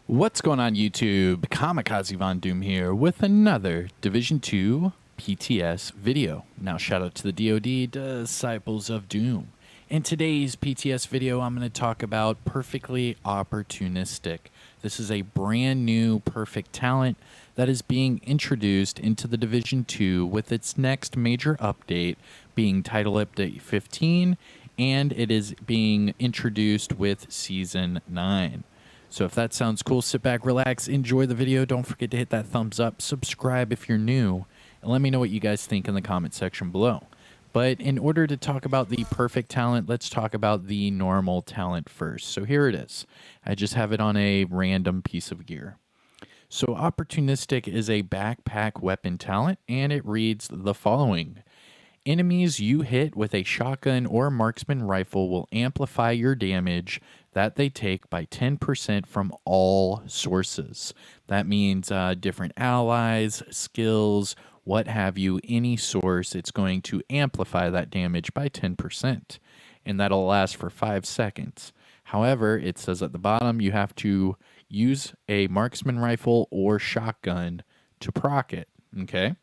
What's going on YouTube? Kamikaze Von Doom here with another Division 2 PTS video. Now shout out to the DoD Disciples of Doom. In today's PTS video, I'm going to talk about Perfectly Opportunistic. This is a brand new perfect talent that is being introduced into the Division 2 with its next major update being Title Update 15, and it is being introduced with Season 9. So if that sounds cool, sit back, relax, enjoy the video. Don't forget to hit that thumbs up, subscribe if you're new, and let me know what you guys think in the comment section below. But in order to talk about the perfect talent, let's talk about the normal talent first. So here it is. I just have it on a random piece of gear. So Opportunistic is a backpack weapon talent, and it reads the following. Enemies you hit with a shotgun or marksman rifle will amplify your damage that they take by 10% from all sources. That means different allies, skills, what have you, any source, it's going to amplify that damage by 10%. And that'll last for 5 seconds. However, it says at the bottom you have to use a marksman rifle or shotgun to proc it. Okay?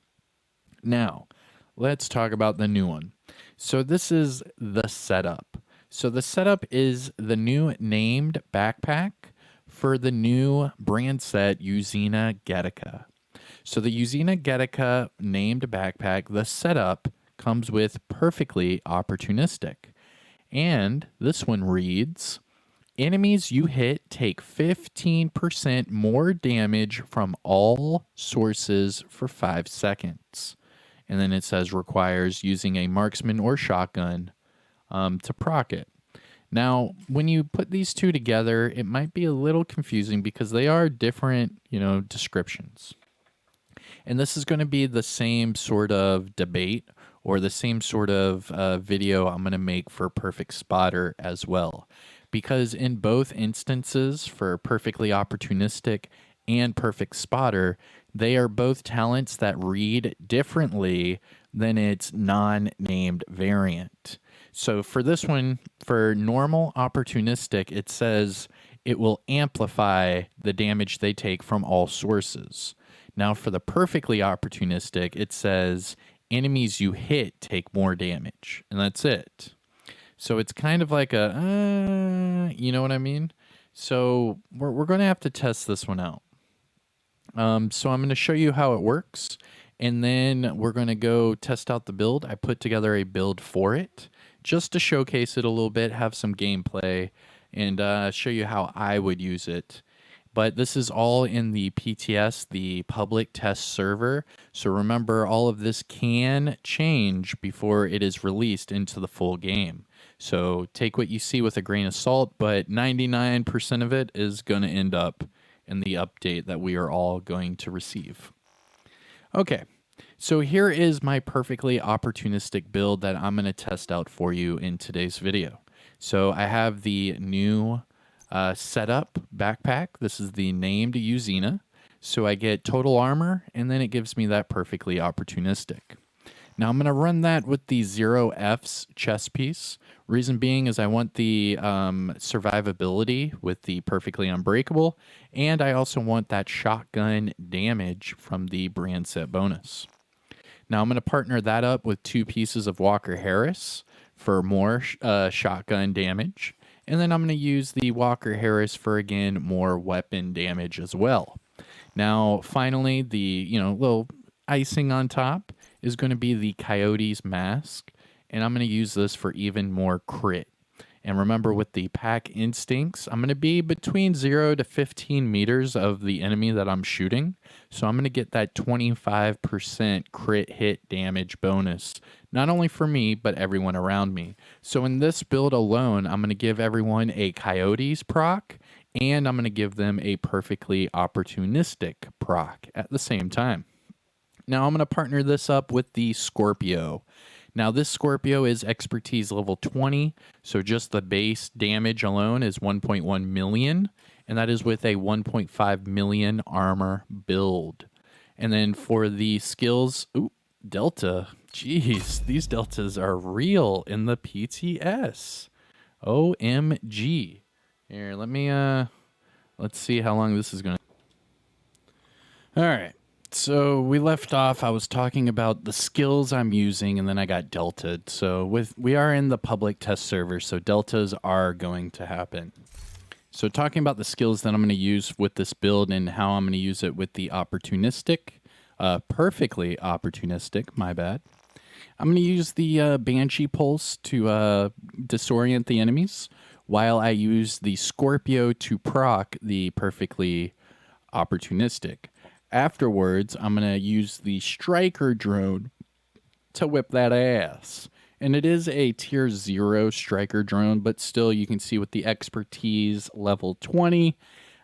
Now, let's talk about the new one. So this is the setup. So the setup is the new named backpack for the new brand set Uzina Getica. So the Uzina Getica named backpack, the setup comes with Perfectly Opportunistic. And this one reads, enemies you hit take 15% more damage from all sources for 5 seconds. And then it says requires using a marksman or shotgun to proc it. Now, when you put these two together, it might be a little confusing because they are different, descriptions. And this is going to be the same sort of debate or the same sort of video I'm going to make for Perfect Spotter as well. Because in both instances, for Perfectly Opportunistic and Perfect Spotter, they are both talents that read differently than its non-named variant. So for this one, for normal Opportunistic, it says it will amplify the damage they take from all sources. Now for the Perfectly Opportunistic, it says enemies you hit take more damage, and that's it. So it's kind of like a, you know what I mean? So we're going to have to test this one out. So I'm going to show you how it works, and then we're going to go test out the build. I put together a build for it just to showcase it a little bit, have some gameplay, and show you how I would use it. But this is all in the PTS, the public test server. So remember, all of this can change before it is released into the full game. So take what you see with a grain of salt, but 99% of it is going to end up in the update that we are all going to receive. Okay, so here is my Perfectly Opportunistic build that I'm going to test out for you in today's video. So I have the new setup backpack. This is the named Uzina. So I get total armor, and then it gives me that Perfectly Opportunistic. Now I'm going to run that with the 0Fs chest piece. Reason being is I want the survivability with the Perfectly Unbreakable, and I also want that shotgun damage from the brand set bonus. Now I'm going to partner that up with 2 pieces of Walker Harris for more shotgun damage, and then I'm going to use the Walker Harris for, again, more weapon damage as well. Now finally, the little icing on top is going to be the Coyote's Mask, and I'm going to use this for even more crit. And remember, with the pack instincts, I'm going to be between 0 to 15 meters of the enemy that I'm shooting. So I'm going to get that 25% crit hit damage bonus, not only for me, but everyone around me. So in this build alone, I'm going to give everyone a Coyote's proc, and I'm going to give them a Perfectly Opportunistic proc at the same time. Now I'm going to partner this up with the Scorpio. Now this Scorpio is expertise level 20, so just the base damage alone is 1.1 million, and that is with a 1.5 million armor build. And then for the skills, Delta, jeez, these deltas are real in the PTS. OMG. Here, let me Let's see how long this is going to... All right. So we left off. I was talking about the skills I'm using, and then I got deltaed. So we are in the public test server, so deltas are going to happen. So talking about the skills that I'm going to use with this build and how I'm going to use it with the opportunistic, perfectly opportunistic, my bad. I'm going to use the Banshee Pulse to disorient the enemies, while I use the Scorpio to proc the perfectly opportunistic. Afterwards, I'm going to use the Striker drone to whip that ass. And it is a tier 0 Striker drone, but still you can see with the expertise level 20,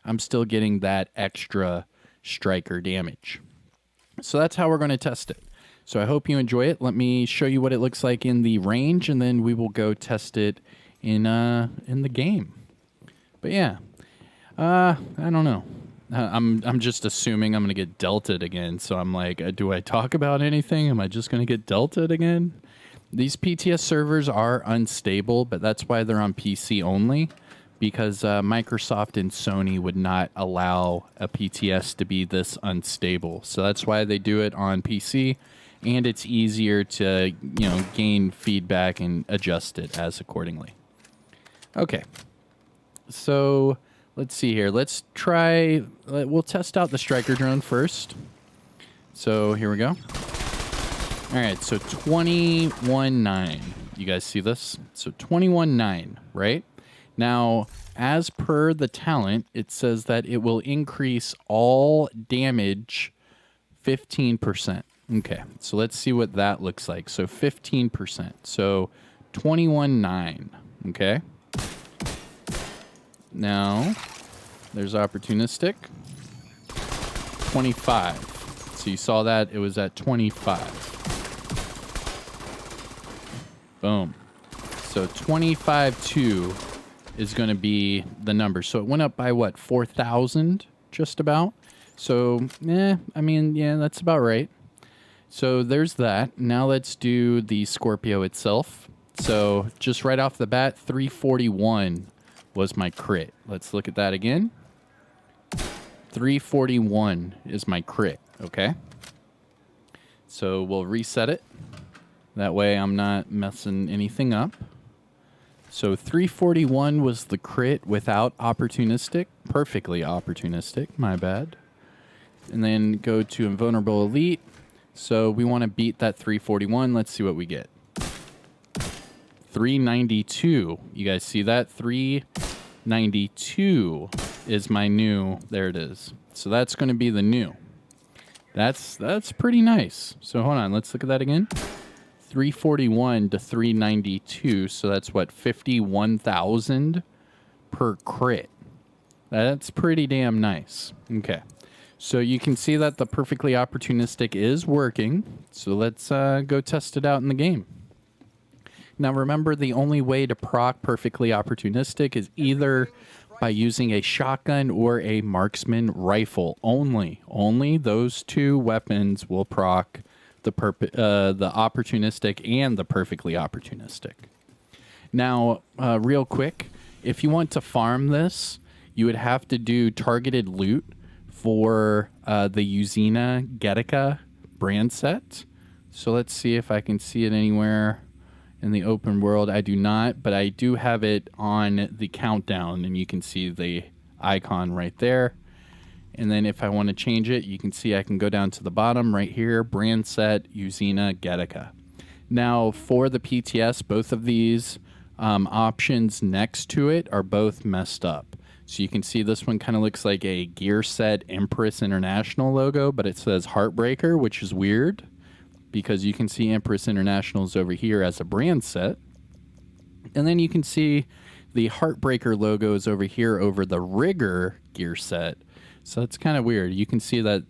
I'm still getting that extra Striker damage. So that's how we're going to test it. So I hope you enjoy it. Let me show you what it looks like in the range, and then we will go test it in the game. But yeah, I don't know. I'm just assuming I'm going to get deltaed again. So I'm like, do I talk about anything? Am I just going to get deltaed again? These PTS servers are unstable, but that's why they're on PC only, because Microsoft and Sony would not allow a PTS to be this unstable. So that's why they do it on PC, and it's easier to, gain feedback and adjust it as accordingly. Okay. So let's see here. We'll test out the Striker drone first. So here we go. All right, so 21.9. You guys see this? So 21.9, right? Now, as per the talent, it says that it will increase all damage 15%. Okay, so let's see what that looks like. So 15%. So 21.9, okay? Now, there's opportunistic. 25. So you saw that it was at 25. Boom. So 25.2 is going to be the number. So it went up by what? 4,000 just about. So, that's about right. So there's that. Now let's do the Scorpio itself. So just right off the bat, 341 was my crit. Let's look at that again. 341 is my crit, okay? So we'll reset it. That way I'm not messing anything up. So 341 was the crit without opportunistic. Perfectly opportunistic, my bad. And then go to invulnerable elite. So we want to beat that 341. Let's see what we get. 392. You guys see that? 392 is my new. There it is. So that's going to be the new. That's pretty nice. So hold on. Let's look at that again. 341 to 392. So that's what? 51,000 per crit. That's pretty damn nice. Okay. So you can see that the perfectly opportunistic is working. So let's go test it out in the game. Now remember, the only way to proc perfectly opportunistic is either by using a shotgun or a marksman rifle. Only those two weapons will proc the opportunistic and the perfectly opportunistic. Now, real quick, if you want to farm this, you would have to do targeted loot for the Uzina Getica brand set. So let's see if I can see it anywhere in the open world. I do not, but I do have it on the countdown, and you can see the icon right there. And then if I want to change it, you can see I can go down to the bottom right here, brand set Uzina Getica. Now for the PTS, both of these options next to it are both messed up. So you can see this one kind of looks like a gear set Empress International logo, but it says Heartbreaker, which is weird because you can see Empress International's over here as a brand set. And then you can see the Heartbreaker logo is over here over the Rigger gear set. So it's kind of weird. You can see that,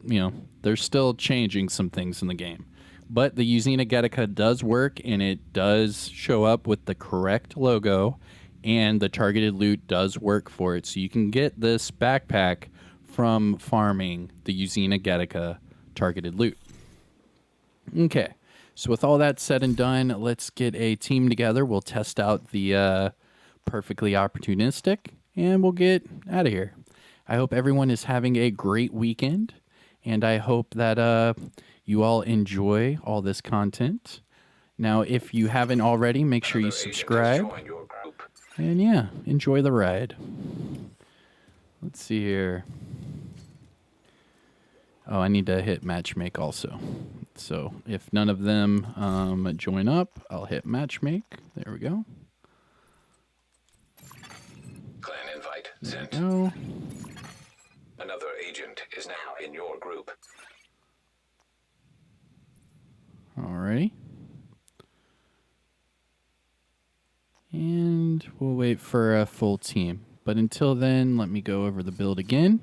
they're still changing some things in the game. But the Uzina Getica does work, and it does show up with the correct logo, and the targeted loot does work for it. So you can get this backpack from farming the Uzina Getica targeted loot. Okay, so with all that said and done, let's get a team together. We'll test out the perfectly opportunistic, and we'll get out of here. I hope everyone is having a great weekend, and I hope that you all enjoy all this content. Now, if you haven't already, make sure you subscribe. And yeah, enjoy the ride. Let's see here. Oh, I need to hit matchmake also. So if none of them join up, I'll hit matchmake. There we go. Clan invite sent. There we go. Another agent is now in your group. Alrighty. And we'll wait for a full team. But until then, let me go over the build again.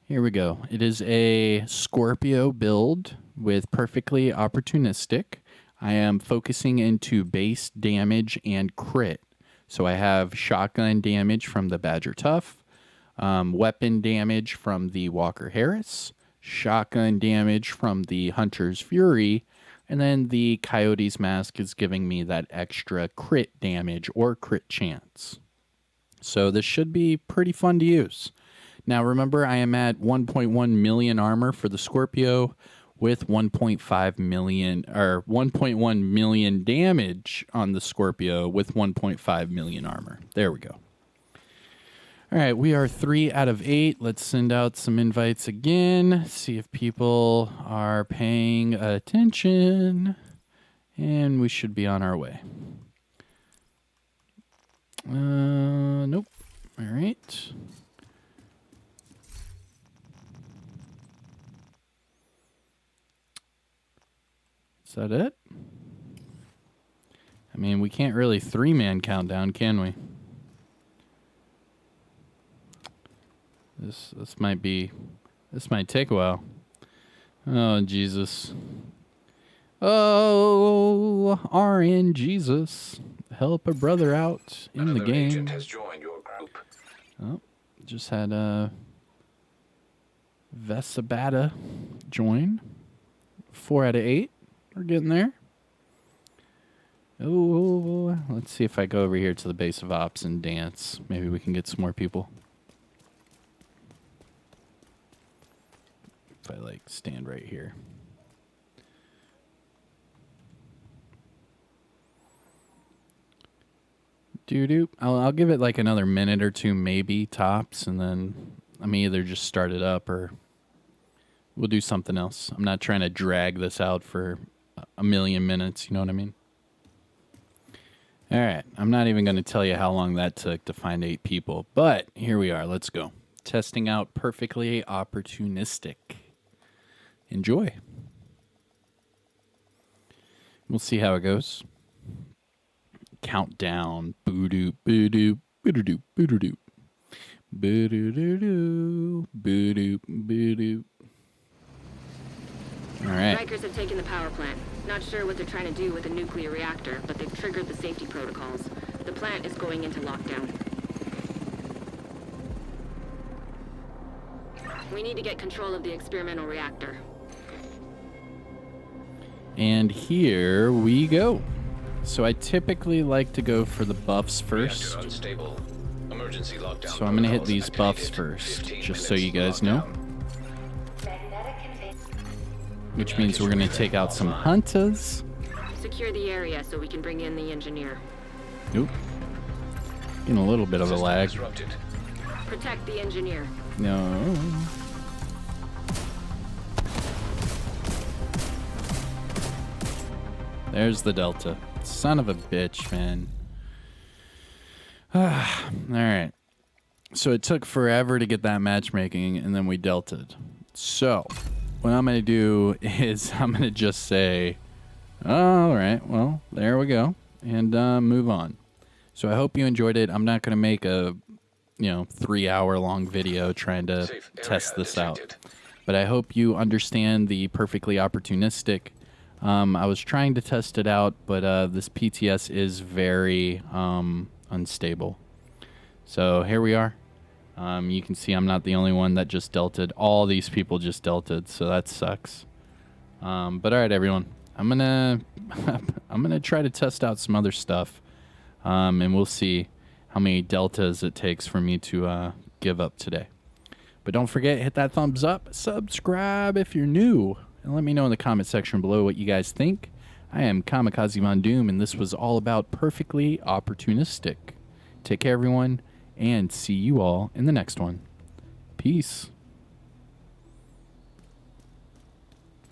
Here we go. It is a Scorpio build with perfectly opportunistic. I am focusing into base damage and crit. So I have shotgun damage from the Badger Tough, weapon damage from the Walker Harris, shotgun damage from the Hunter's Fury, and then the Coyote's Mask is giving me that extra crit damage or crit chance. So this should be pretty fun to use. Now remember, I am at 1.1 million armor for the Scorpio with 1.5 million or 1.1 million damage on the Scorpio with 1.5 million armor. There we go. All right, we are 3 out of 8. Let's send out some invites again. See if people are paying attention. And we should be on our way. Nope. All right. Is that it? I mean, we can't really 3-man countdown, can we? This might take a while. Oh, Jesus. Oh, RN Jesus. Help a brother out in Another the game. agent has joined your group. Oh, just had Vesabata join. 4 out of 8. We're getting there. Oh, let's see if I go over here to the base of ops and dance. Maybe we can get some more people. If I like stand right here. Doo-doo. I'll give it like another minute or two, maybe tops, and then I may either just start it up or we'll do something else. I'm not trying to drag this out for a million minutes, you know what I mean? All right, I'm not even going to tell you how long that took to find 8 people, but here we are. Let's go. Testing out perfectly opportunistic. Enjoy. We'll see how it goes. Countdown. Boo-doo, boo-doo, boo-doo, boo-doo, boo-doo, boo-doo, boo-doo. All right. Rikers have taken the power plant. Not sure what they're trying to do with a nuclear reactor, but they've triggered the safety protocols. The plant is going into lockdown. We need to get control of the experimental reactor. And here we go. So I typically like to go for the buffs first. Emergency lockdown. So I'm going to hit these buffs first, just so you guys know. Which means we're going to take out some hunters. Secure the area so we can bring in the engineer. Nope. Getting a little bit of a lag. Protect the engineer. No. There's the Delta. Son of a bitch, man. All right. So it took forever to get that matchmaking, and then we deltaed. So what I'm going to do is I'm going to just say, all right, well, there we go, and move on. So I hope you enjoyed it. I'm not going to make a 3-hour long video trying to test this out. But I hope you understand the perfectly opportunistic. I was trying to test it out, but this PTS is very unstable. So here we are. You can see I'm not the only one that just delted. All these people just delted, so that sucks. But all right, everyone. I'm gonna try to test out some other stuff, and we'll see. how many deltas it takes for me to give up today. But don't forget, hit that thumbs up, subscribe if you're new, and let me know in the comment section below what you guys think. I am Kamikaze Von Doom, and this was all about Perfectly Opportunistic. Take care, everyone, and see you all in the next one. Peace.